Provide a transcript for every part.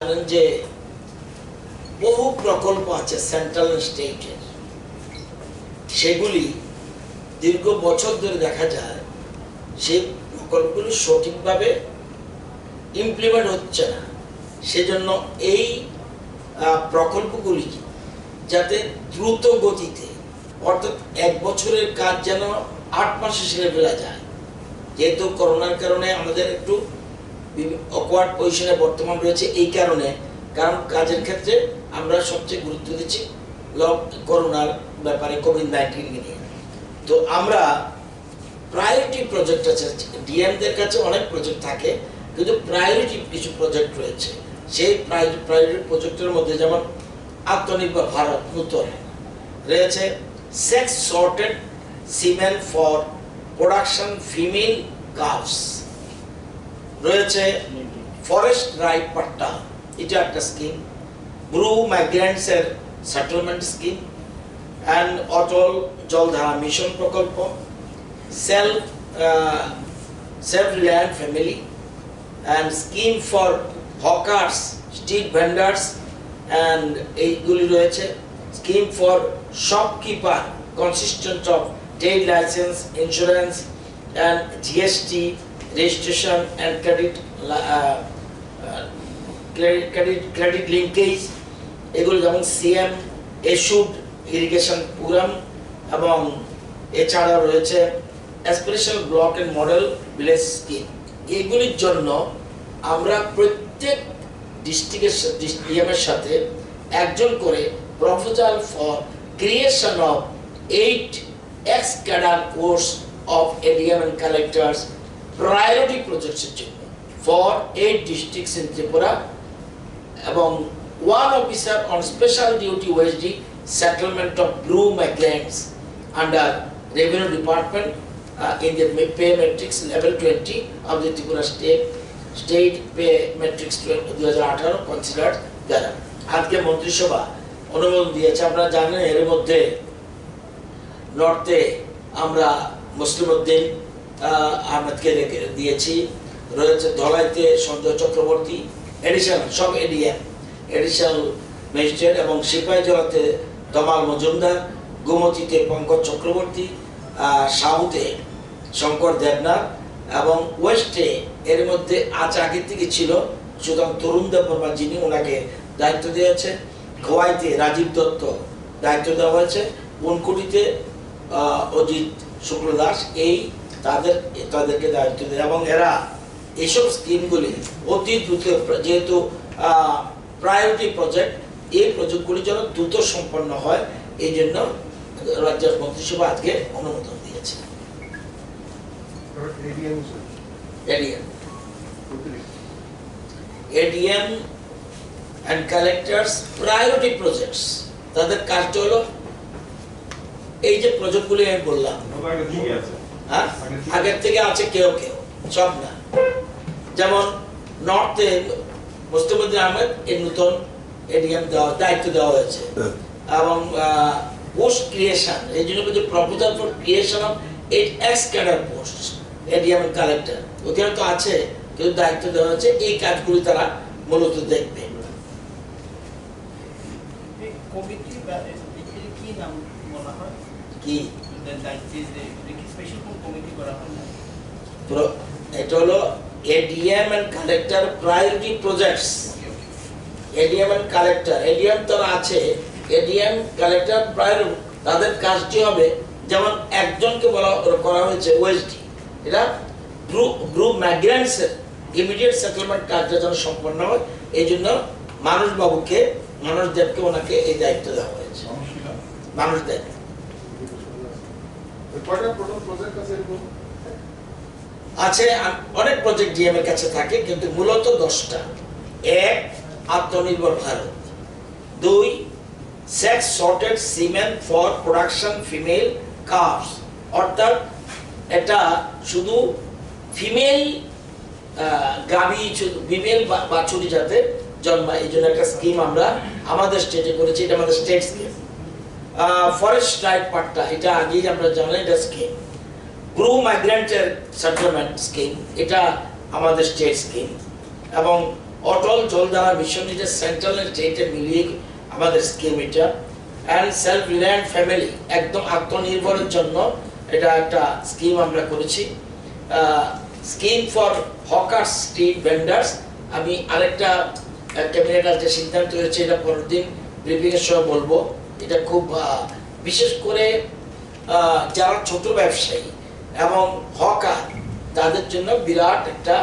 জানেন যে বহু প্রকল্প আছে সেন্ট্রাল স্টেটের, সেগুলি দীর্ঘ বছর ধরে দেখা যায় সেই প্রকল্পগুলি সঠিকভাবে ইমপ্লিমেন্ট হচ্ছে না। সেজন্য এই প্রকল্পগুলি যাতে দ্রুত গতিতে, অর্থাৎ এক বছরের কাজ যেন 8 মাসে সেরে ফেলা যায়। যেহেতু করোনার কারণে আমাদের একটু অকওয়ার্ড পজিশনে বর্তমান রয়েছে, এই কারণ কাজের ক্ষেত্রে আমরা সবচেয়ে গুরুত্ব দিচ্ছি করোনার ব্যাপারে, কোভিড-19 নিয়ে। তো আমরা প্রায়োরিটি প্রজেক্ট আছে, ডিএমদের কাছে অনেক প্রজেক্ট থাকে, কিন্তু প্রায়োরিটি কিছু প্রজেক্ট রয়েছে। সেই প্রায়োরিটি প্রজেক্টের মধ্যে যেমন আত্মনির্ভর ভারত নূতন রয়েছে, sex sorted semen for production female cows রয়েছে, ফরেস্ট রাইট পাট্টা এটা একটা স্কিম, ব্রু মাইগ্রেন্টসের settlement scheme, and Atal Jaldhara mission প্রকল্প, self reliant family and scheme for hawkers, street vendors, and এইগুলি রয়েছে, scheme for shopkeeper consistent of trade licence, insurance and GST registration and credit linkage, এগুলো যেমন CM এশুড irrigation programme, এবং এছাড়া রয়েছে aspirational block and model village scheme. এগুলির জন্য আমরা প্রত্যেক ডিস্ট্রিক্টের সাথে একজন করে proposal for creation of 8 X cadre course of ADM and collectors priority প্রজেক্টের জন্য ফর 8 ডিস্ট্রিক্টস ইন ত্রিপুরা, এবং 1 officer on special duty OSD settlement of blue migrants under revenue department in the pay matrix level 20 of the Tripura state pay matrix 2018 considered দ্বারা আজকে মন্ত্রিসভা অনুমোদন দিয়েছে। আপনারা জানেন এর মধ্যে নর্থে আমরা মুসলিম উদ্দিন আহমেদকে দিয়েছি, রয়েছে ধলাইতে সঞ্জয় চক্রবর্তী এডিশনাল, সব এডিশনাল ম্যাজিস্ট্রেট, এবং সিপাহীজলাতে তমাল মজুমদার, গোমতীতে পঙ্কজ চক্রবর্তী, সাউথে শঙ্কর দেবনাথ, এবং ওয়েস্টে এর মধ্যে আগের থেকে ছিল সুতরাং তরুণ দেববর্মা, যিনি ওনাকে দায়িত্ব দিয়েছে, খোয়াইতে রাজীব দত্ত দায়িত্ব দেওয়া হয়েছে, উনকুটিতে অজিত শুক্লদাস, এই তাদেরকে দায়িত্ব দেয়, এবং এরা এইসব স্কিমগুলি অতি দ্রুত, যেহেতু প্রায়োরিটি প্রজেক্ট, এই প্রজেক্টগুলি যেন দ্রুত সম্পন্ন হয়, এই জন্য রাজ্যের মন্ত্রিসভা আজকে অনুমোদন দিয়েছে। ADM and collectors priority projects, তাদের কাজটা হলো এই যে প্রজেক্টগুলি আমি বললাম, আগের থেকে আছে, কেউ সব না। যেমন নর্থে মুস্তাফিজুর আহমেদ এর নতুন এডিএম দায়িত্ব দেওয়া হয়েছে, এবং পোস্ট ক্রিয়েশন, এই জন্য যে proposal for creation of 8 X cadre post ADM collector, ওখানে তো আছে, কিন্তু দায়িত্ব দেওয়া হয়েছে, এই কাজগুলি তারা মূলত দেখবে। কি এটা হলো ADM and collector priority projects. ADM and collector, ADM তো আছে, এডিএম কালেক্টর প্রায়োরিটি, তাদের কাজটি হবে, যেমন একজনকে করা হয়েছে ওএসডি, এটা গ্রুপ মাইগ্রেন্টসের ইমিডিয়েট সেটেলমেন্ট কাজটা যেন সম্পন্ন হয়, এই জন্য মানুষ দেবকে ওনাকে এই দায়িত্ব দেওয়া হয়েছে। মানুষ দেব আছে, অনেক প্রজেক্ট ডিএম এর কাছে থাকে, কিন্তু মূলত 10টা। 1 আত্মনির্ভর Bharat, 2 sex sorted semen for production female cows, অর্থাৎ এটা শুধু ফিমেল গাভী, ফিমেল বাছুরি যাতে জন্মায়, এই জন্য একটা স্কিম আমরা আমাদের স্টেটে করেছি, এটা আমাদের state scheme. Forest right patta, এটা আগেই আমরা জানি, এটা স্কিম। ব্রু মাইগ্রেন্টের সেটেলমেন্ট স্কিম, এটা আমাদের স্টেট স্কিম, এবং অটল জলধারা মিশন, এটা সেন্ট্রাল স্টেটে মিলিয়ে আমাদের স্কিম এটা। অ্যান্ড সেলফ রিলায়েন্ট ফ্যামিলি, একদম আত্মনির্ভরের জন্য এটা একটা স্কিম আমরা করেছি। Scheme for hawkers street vendors, আমি আরেকটা ক্যাবিনেটের যে সিদ্ধান্ত হয়েছে এটা পরের দিন ব্রিফিংয়ের সময় বলবো। এটা খুব বিশেষ করে যারা ছোট ব্যবসায়ী এবং হকার তাদের জন্য বিরাট একটা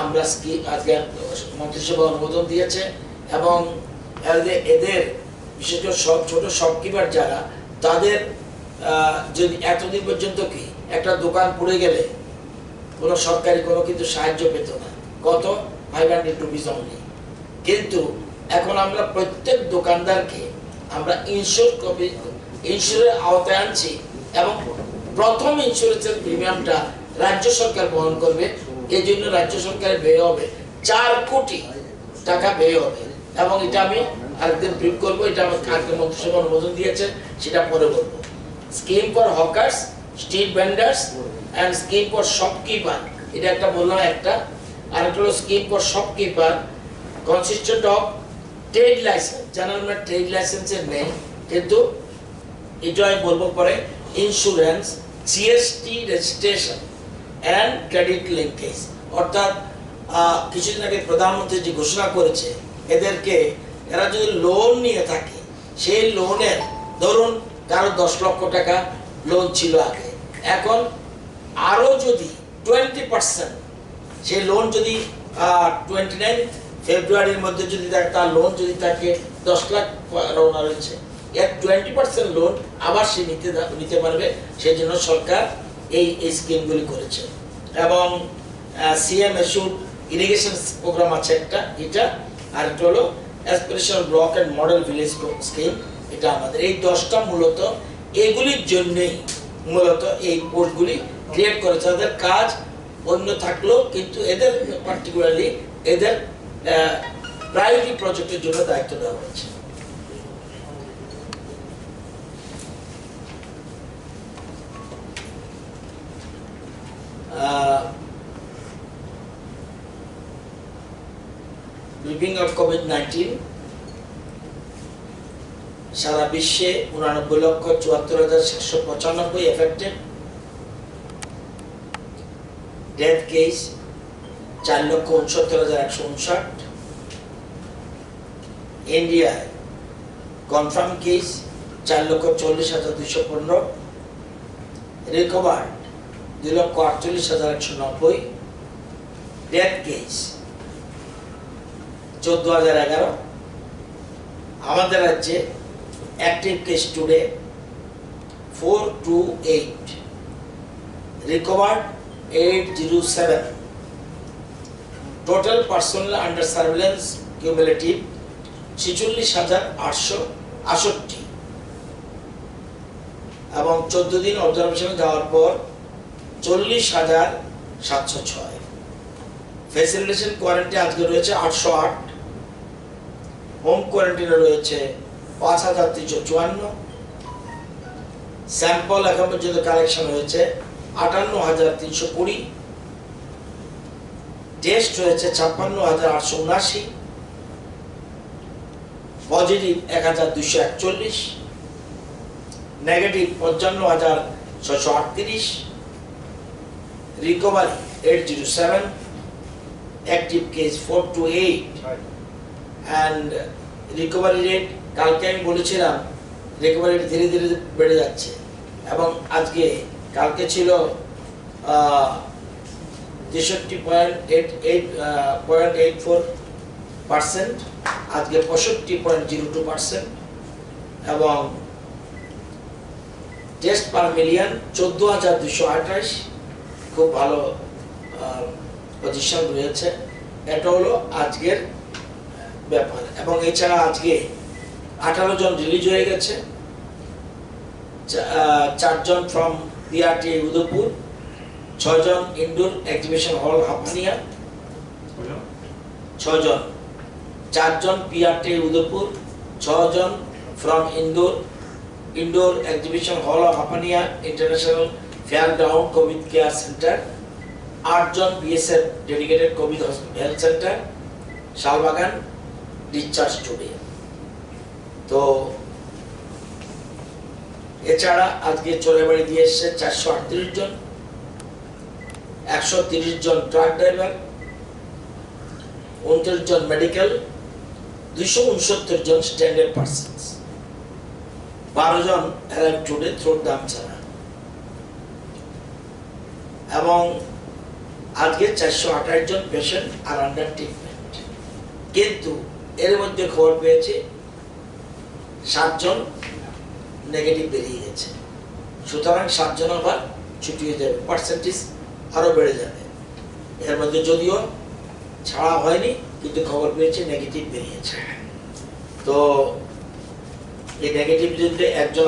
আমরা স্কিম আজকে মন্ত্রিসভা অনুমোদন দিয়েছে। এবং এদের বিশেষ করে সব ছোট শপকিপার যারা, তাদের যদি এতদিন পর্যন্ত কি একটা দোকান পুড়ে গেলে কোনো সরকারি কোনো কিন্তু সাহায্য পেত না, কত 500 রুপিস অনলি। কিন্তু এখন আমরা প্রত্যেক দোকানদারকে আমরা ইন্স্যুরের আওতায় আনছি এবং প্রথম ইন্স্যুরেন্সের প্রিমিয়ামটা রাজ্য সরকার বহন করবে। এই জন্য রাজ্য সরকারের ব্যয় হবে 4 কোটি টাকা ব্যয় হবে। এবং এটা আমি আরেকদিন ব্রিফ করবো, এটা আমার আজকে মন্ত্রিসভা অনুমোদন দিয়েছে, সেটা পরে বলবো। Scheme for hawkers street vendors and scheme for shopkeeper, এটা একটা বললাম একটা। আর একটা হলো scheme for shopkeeper consistent of trade licence, যারা আমরা ট্রেড লাইসেন্সের নেই, কিন্তু এটা আমি বলবো পরে, insurance, GST registration and credit linkage. অর্থাৎ কিছুদিন আগে প্রধানমন্ত্রী যে ঘোষণা করেছে, এদেরকে এরা যদি লোন নিয়ে থাকে, সেই লোনের ধরুন কারো 10 লক্ষ টাকা লোন ছিল আগে, এখন আরো যদি 20% সেই লোন যদি 29 ফেব্রুয়ারির মধ্যে যদি তার লোন যদি তাকে 10 লাখ রওনা রয়েছে, এর 20% লোন আবার সে নিতে পারবে। সেই জন্য সরকার এই স্কিমগুলি করেছে। এবং সিএম এশিউড ইরিগেশন প্রোগ্রাম আছে একটা, এটা। আর এটা হলো aspirational block and model village scheme, এটা আমাদের। এই 10টা মূলত এগুলির জন্যই মূলত এই পোস্টগুলি ক্রিয়েট করেছে। তাদের কাজ অন্য থাকলেও কিন্তু এদের পার্টিকুলারলি এদের প্রায়োরিটি প্রজেক্টের জন্য দায়িত্ব দেওয়া হয়েছে। ব্রিফিং অফ কোভিড-19, সারা বিশ্বে 89,74,795 এফেক্টেড, ডেথ কেস 4,69,159, ইন্ডিয়ায় confirm case 4,40,215, recovered 2,48,190, death case 14,011। আমাদের রাজ্যে active case today 428, recovered 807, total personal under surveillance cumulative 46,868, এবং 14 দিন অবজারভেশনে যাওয়ার পর 40,706। ফ্যাসিলিটেশন কোয়ারেন্টাইন আজকে রয়েছে 808, হোম কোয়ারেন্টাইনে রয়েছে 5,354, স্যাম্পল এখন পর্যন্ত কালেকশন হয়েছে 58,320, টেস্ট হয়েছে 56,879, positive 1,241, negative 55,638, recovery 807, active case 428, and recovery rate কালকে আমি বলেছিলাম রিকভারি রেট ধীরে ধীরে বেড়ে যাচ্ছে, এবং আজকে কালকে ছিল 63.84%, আজকে 65.02%, এবং টেস্ট পার মিলিয়ন 14,228, খুব ভালো পজিশন রয়েছে। এটা হলো আজকের ব্যাপার। এবং এছাড়া আজকে 18 জন রিলিজ হয়ে গেছে, 4 জন ফ্রম পিআরটি উদয়পুর, 6 জন ইনডোর এক্সিবিশন হল হাপানিয়া, 6 জন, 4 জন পিআরটি উদয়পুর, 6 জন from indoor exhibition hall of Hapania international fair ground covid care centre, 8 জন BSF dedicated covid health centre, Shalbagan discharge today. তো এছাড়া আজকে চোরাবাড়ি দিয়ে এসছে 438 জন, 130 জন ট্রাক ড্রাইভার, 29 জন মেডিকেল, 269 জন স্ট্যান্ডার্ড পার্সনস, 12 জন অ্যারাইভ টুডে থ্রোট দাম ছাড়া, এবং আজকে 428 জন পেশেন্ট আর আন্ডার ট্রিটমেন্ট। কিন্তু এর মধ্যে খবর পেয়েছে 7 জন নেগেটিভ বেরিয়ে গেছে, সুতরাং 7 জন আবার ছুটি হয়ে যাবে, পার্সেন্টেজ আরো বেড়ে যাবে। এর মধ্যে যদিও ছাড়া হয়নি, কিন্তু খবর পেয়েছে নেগেটিভ বেরিয়েছে। তো এই নেগেটিভ যদি একজন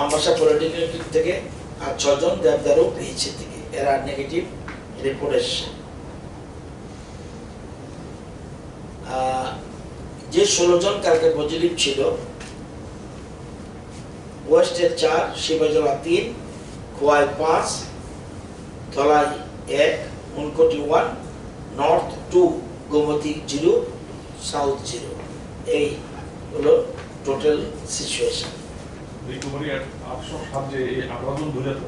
আমবাসা পলিটেকনিক থেকে, আর 6 জন দেবদারও পেয়েছে থেকে, এরা নেগেটিভ রিপোর্ট এসছে। যে 16 জন কালকে পজিটিভ ছিল, ওয়েস্টের 4, শিবাজলা 3, খোয়াই 5, ধলাই 1, উনকোটি 1, নর্থ 2, গোমতী 0, সাউথ 0। এই হলো টোটাল সিচুয়েশন। রিকভারি 807 যে 18 জন ধরে তো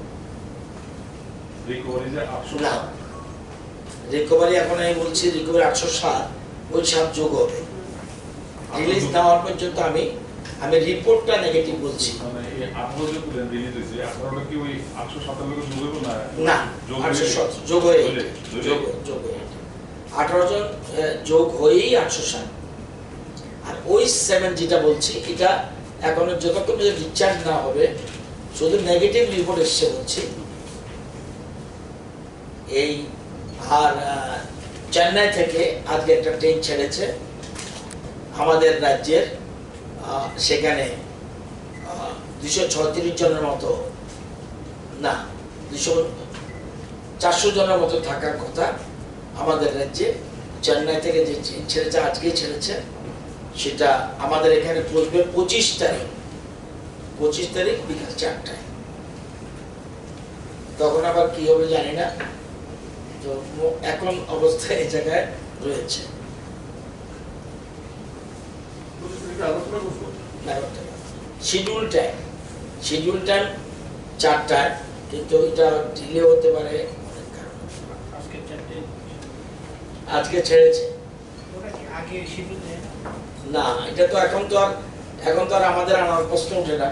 রিকভারি যে 800 না, রিকভারি এখন আমি বলছি রিকভারি 807, ওই 7 যোগ হবে। রিলিজ দেওয়ার পর্যন্ত আমি রিপোর্টটা নেগেটিভ বলছি। মানে এই 18 যে পুরো রিলিজ হয়েছে 18টা কি ওই 807 এর যোগ হবে না? না, 807 যোগ হয়ে 18 জন যোগ হয়েই 807। আর ওই 7 যেটা বলছি, এটা এখনো যতক্ষণ ডিসচার্জ না হবে, শুধু নেগেটিভ রিপোর্ট এসছে বলছি। এই আর চেন্নাই থেকে আজকে একটা ট্রেন ছেড়েছে আমাদের রাজ্যের, সেখানে 236 জনের মতো, না 400 জনের মতো থাকার কথা আমাদের রাজ্যে। চেন্নাই থেকে যে ট্রেন ছেড়েছে, আজকেই ছেড়েছে, সেটা আমাদের এখানে পৌঁছবে 25 তারিখ বিকাল 4টায়। তখন আবার কি হবে জানি না। তো এখন অবস্থা এই জায়গায় রয়েছে। শিডিউল টাইম 4টায়, কিন্তু এটা ডিলে হতে পারে অনেক কারণ। আজকে ছেড়েছে না, এটা তো এখন তো আর আমাদের আনার প্রশ্ন ওঠে না।